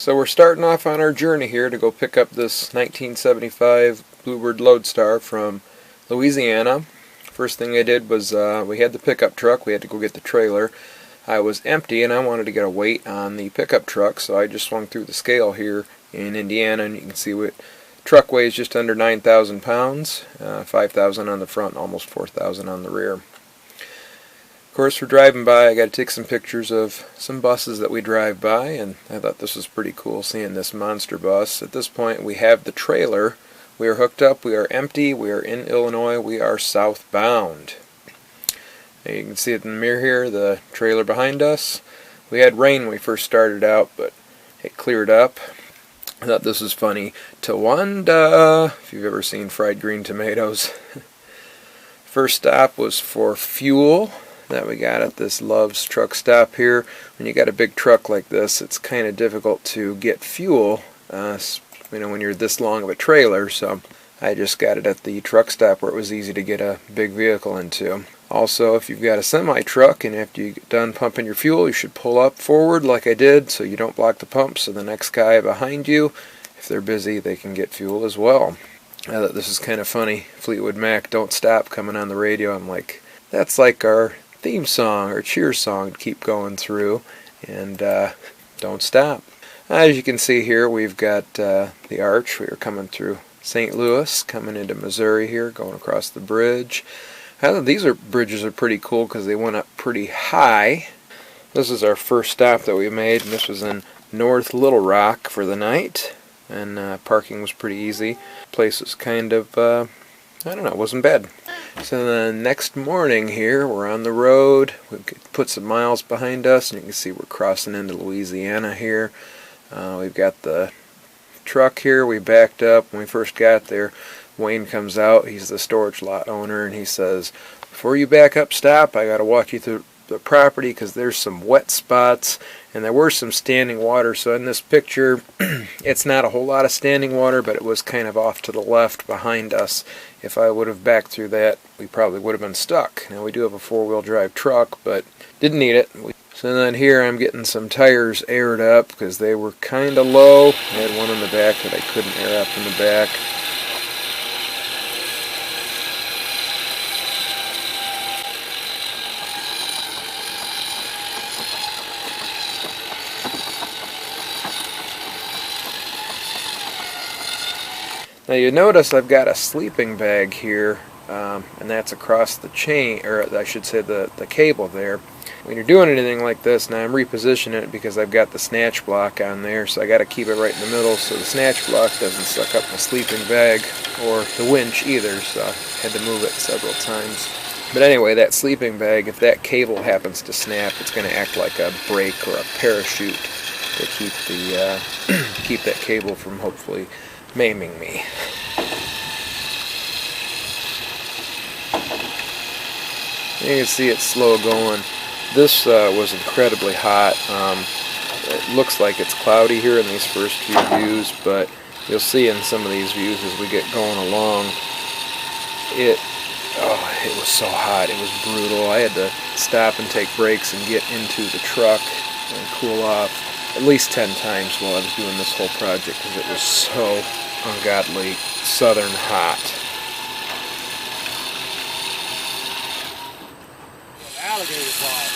So we're starting off on our journey here to go pick up this 1975 Bluebird Loadstar from Louisiana. First thing I did was we had the pickup truck, we had to go get the trailer. I was empty and I wanted to get a weight on the pickup truck, so I just swung through the scale here in Indiana, and you can see what truck weighs just under 9,000 pounds, 5,000 on the front, almost 4,000 on the rear. Of course, we're driving by. I got to take some pictures of some buses that we drive by, and I thought this was pretty cool seeing this monster bus. At this point, we have the trailer. We are hooked up. We are empty. We are in Illinois. We are southbound. Now you can see it in the mirror here, the trailer behind us. We had rain when we first started out, but it cleared up. I thought this was funny. Tawanda, if you've ever seen fried green tomatoes. First stop was for fuel that we got at this Love's truck stop here. When you got a big truck like this, it's kind of difficult to get fuel, when you're this long of a trailer, so I just got it at the truck stop where it was easy to get a big vehicle into. Also, if you've got a semi-truck and after you get done pumping your fuel, you should pull up forward like I did so you don't block the pump, so the next guy behind you, if they're busy, they can get fuel as well. I thought this is kind of funny. Fleetwood Mac, Don't Stop, coming on the radio. I'm like, that's like our theme song or cheer song to keep going through, and don't stop. As you can see here, we've got the arch. We are coming through St. Louis, coming into Missouri here, going across the bridge. These bridges are pretty cool because they went up pretty high. This is our first stop that we made, and this was in North Little Rock for the night, and parking was pretty easy. Place was kind of, it wasn't bad. So the next morning here, we're on the road. We've put some miles behind us, and you can see we're crossing into Louisiana here. We've got the truck here. We backed up. When we first got there, Wayne comes out. He's the storage lot owner, and he says, before you back up, stop. I got to walk you through the property because there's some wet spots, and there were some standing water. So in this picture, it's not a whole lot of standing water, but it was kind of off to the left behind us. If I would have backed through that, we probably would have been stuck. Now we do have a four-wheel drive truck, but didn't need it. So then here I'm getting some tires aired up because they were kind of low. I had one in the back that I couldn't air up in the back. Now you notice I've got a sleeping bag here, and that's across the chain, or I should say the cable there. When you're doing anything like this, now I'm repositioning it because I've got the snatch block on there, so I got to keep it right in the middle so the snatch block doesn't suck up my sleeping bag or the winch either, so I had to move it several times. But anyway, that sleeping bag, if that cable happens to snap, it's going to act like a brake or a parachute to keep keep that cable from hopefully maiming me. You can see it's slow going. This was incredibly hot. It looks like it's cloudy here in these first few views, but you'll see in some of these views as we get going along, it was so hot. It was brutal. I had to stop and take breaks and get into the truck and cool off at least 10 times while I was doing this whole project because it was so ungodly southern hot. Alligator claw.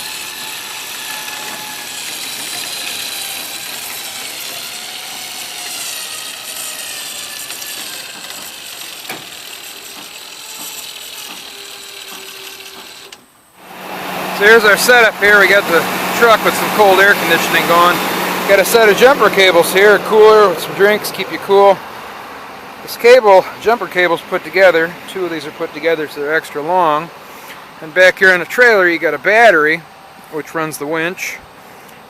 So here's our setup here. We got the truck with some cold air conditioning going. Got a set of jumper cables here, a cooler with some drinks, keep you cool. This jumper cable's put together. 2 of these are put together so they're extra long. And back here on the trailer you got a battery which runs the winch.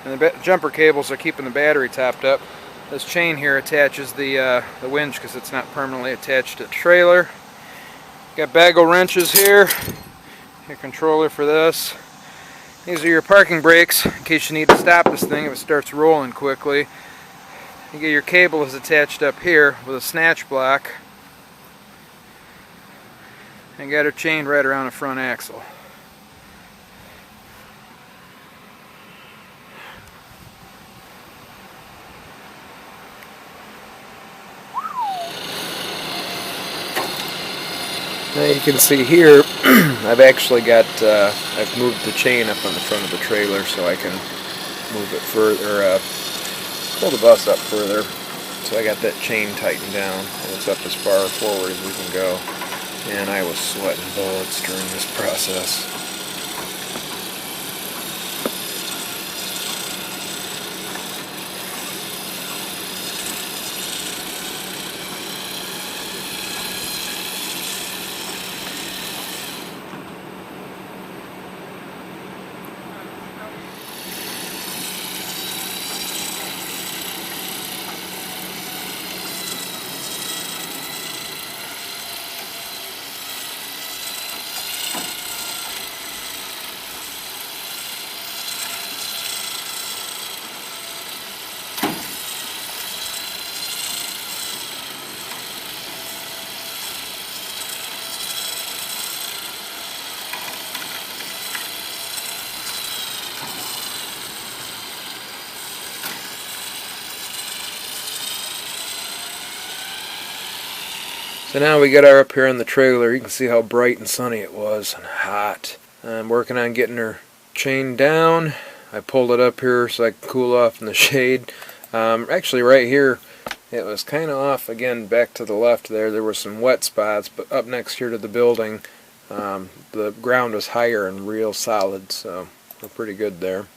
And the jumper cables are keeping the battery topped up. This chain here attaches the winch because it's not permanently attached to the trailer. Got bagel wrenches here. Your controller for this. These are your parking brakes in case you need to stop this thing if it starts rolling quickly. You get your cable is attached up here with a snatch block. And got her chained right around the front axle. Now you can see here, I've actually got, I've moved the chain up on the front of the trailer so I can move it further, pull the bus up further. So I got that chain tightened down, and it's up as far forward as we can go. And I was sweating bullets during this process. So now we got her up here on the trailer. You can see how bright and sunny it was and hot. I'm working on getting her chained down. I pulled it up here so I could cool off in the shade. Actually right here it was kind of off again back to the left there. There were some wet spots, but up next here to the building the ground was higher and real solid, so we're pretty good there.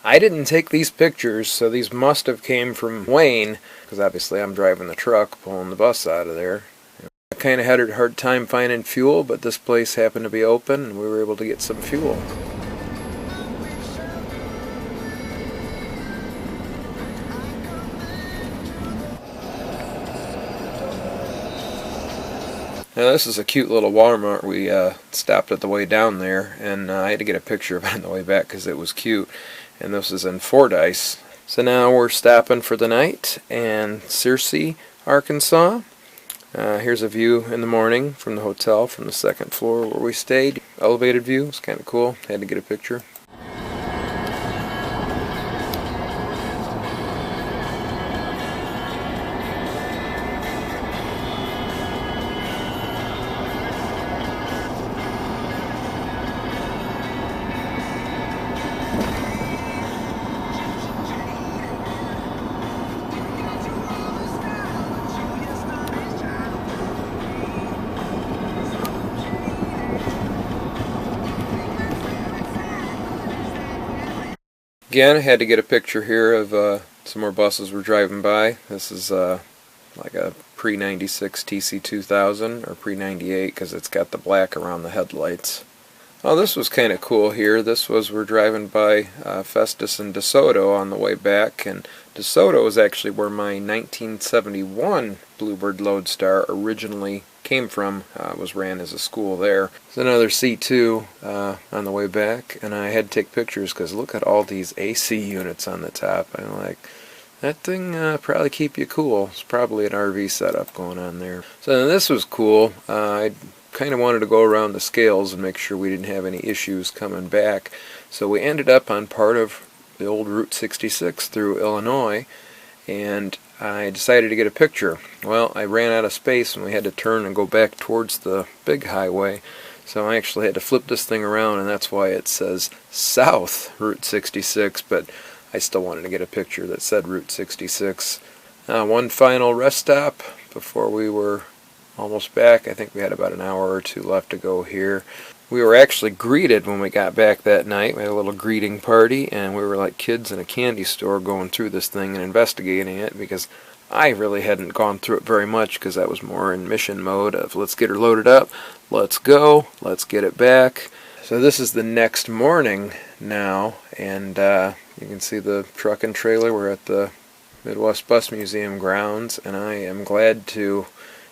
I didn't take these pictures, so these must have came from Wayne, because obviously I'm driving the truck pulling the bus out of there. I kind of had a hard time finding fuel, but this place happened to be open and we were able to get some fuel. Now this is a cute little Walmart. We stopped at the way down there, and I had to get a picture of it on the way back because it was cute. And this is in Fordyce. So now we're stopping for the night in Searcy, Arkansas. Here's a view in the morning from the hotel from the second floor where we stayed. Elevated view. It's kind of cool. Had to get a picture. Again, I had to get a picture here of some more buses we're driving by. This is like a pre-96 TC2000 or pre-98 because it's got the black around the headlights. Oh, this was kind of cool here. This was, we're driving by Festus and DeSoto on the way back, and DeSoto is actually where my 1971 Bluebird Loadstar originally came from. Was ran as a school there. There's another C2 on the way back, and I had to take pictures because look at all these AC units on the top. I'm like, that thing probably keep you cool. It's probably an RV setup going on there. So this was cool. I kind of wanted to go around the scales and make sure we didn't have any issues coming back. So we ended up on part of the old Route 66 through Illinois, and I decided to get a picture. Well, I ran out of space and we had to turn and go back towards the big highway. So I actually had to flip this thing around, and that's why it says South Route 66, but I still wanted to get a picture that said Route 66. One final rest stop before we were almost back. I think we had about an hour or two left to go here. We were actually greeted when we got back that night. We had a little greeting party, and we were like kids in a candy store going through this thing and investigating it, because I really hadn't gone through it very much because I was more in mission mode of let's get her loaded up, let's go, let's get it back. So this is the next morning now, and you can see the truck and trailer. We're at the Midwest Bus Museum grounds, and I am glad to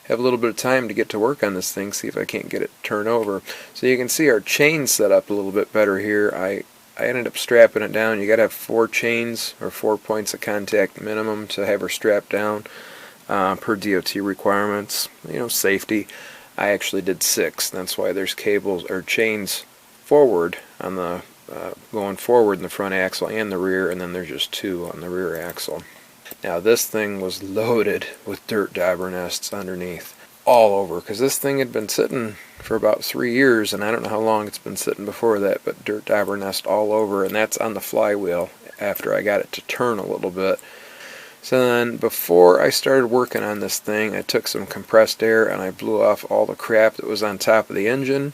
have a little bit of time to get to work on this thing, see if I can't get it turned over. So you can see our chain set up a little bit better here. I ended up strapping it down. You got to have 4 chains or 4 points of contact minimum to have her strapped down per DOT requirements. You know, safety. I actually did 6. That's why there's cables or chains forward on the going forward in the front axle and the rear, and then there's just 2 on the rear axle. Now this thing was loaded with dirt dauber nests underneath. all over, because this thing had been sitting for about 3 years, and I don't know how long it's been sitting before that, but dirt dauber nest all over, and that's on the flywheel after I got it to turn a little bit. So then before I started working on this thing, I took some compressed air and I blew off all the crap that was on top of the engine,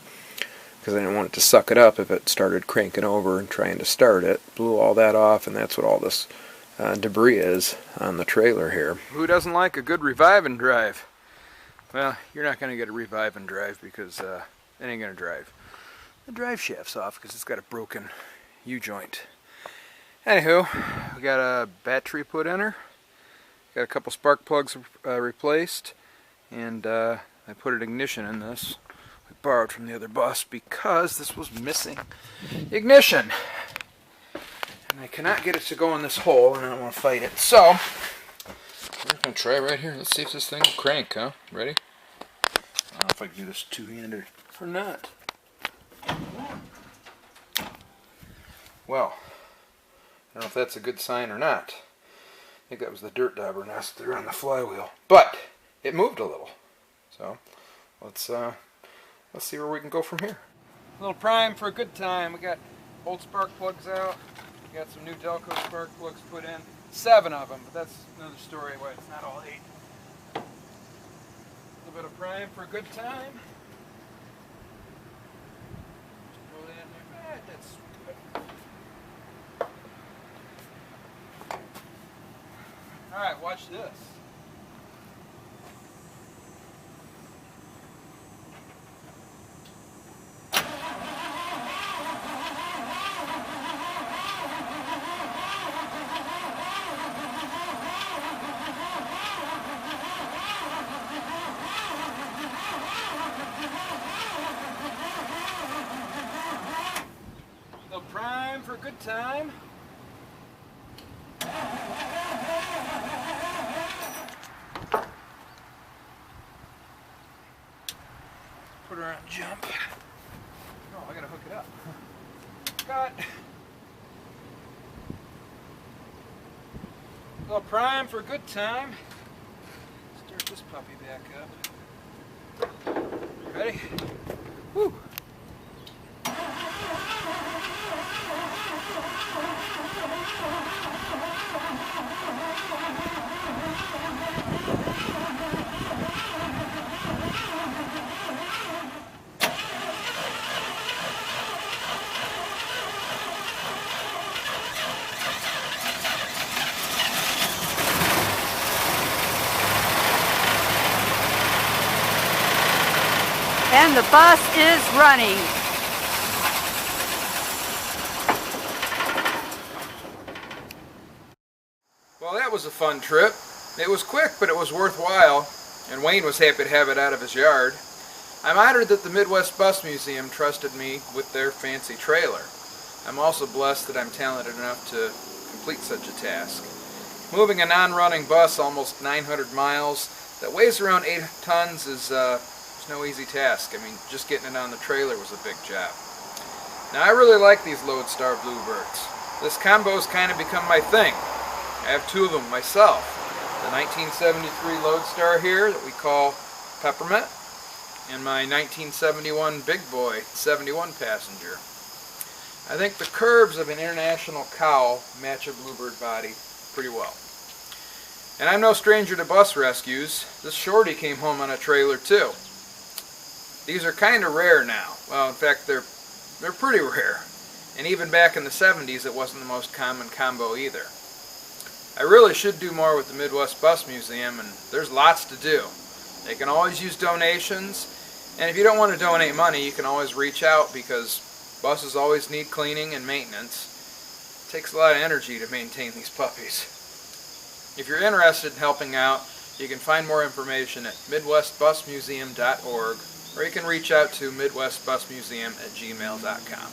because I didn't want it to suck it up if it started cranking over and trying to start it. Blew all that off, and that's what all this debris is on the trailer here. Who doesn't like a good revive and drive? Well, you're not going to get a revive and drive because it ain't going to drive. The drive shaft's off because it's got a broken U-joint. Anywho, we got a battery put in her. Got a couple spark plugs replaced, and I put an ignition in this. We borrowed from the other bus because this was missing ignition. And I cannot get it to go in this hole, and I don't want to fight it. So, we're going to try right here. Let's see if this thing will crank, huh? Ready? I don't know if I can do this two-handed or not. Well, I don't know if that's a good sign or not. I think that was the dirt dauber nest there on the flywheel. But it moved a little. So let's see where we can go from here. A little prime for a good time. We got old spark plugs out. We got some new Delco spark plugs put in. 7 of them, but that's another story why it's not all 8. A little bit of prime for a good time. Throw that in there. That's good. Alright, watch this. Prime for a good time. Put her on jump. Oh, I gotta hook it up. Got a little prime for a good time. Start this puppy back up. Ready? Woo! And the bus is running. Well, that was a fun trip. It was quick, but it was worthwhile, and Wayne was happy to have it out of his yard. I'm honored that the Midwest Bus Museum trusted me with their fancy trailer. I'm also blessed that I'm talented enough to complete such a task. Moving a non-running bus almost 900 miles that weighs around 8 tons is no easy task. I mean, just getting it on the trailer was a big job. Now, I really like these Loadstar Bluebirds. This combo's kind of become my thing. I have 2 of them myself. The 1973 Loadstar here that we call Peppermint, and my 1971 Big Boy 71 passenger. I think the curves of an international cowl match a Bluebird body pretty well. And I'm no stranger to bus rescues. This shorty came home on a trailer too. These are kind of rare now. Well, in fact, they're pretty rare. And even back in the 70s, it wasn't the most common combo either. I really should do more with the Midwest Bus Museum, and there's lots to do. They can always use donations, and if you don't want to donate money, you can always reach out, because buses always need cleaning and maintenance. It takes a lot of energy to maintain these puppies. If you're interested in helping out, you can find more information at midwestbusmuseum.org, or you can reach out to midwestbusmuseum@gmail.com.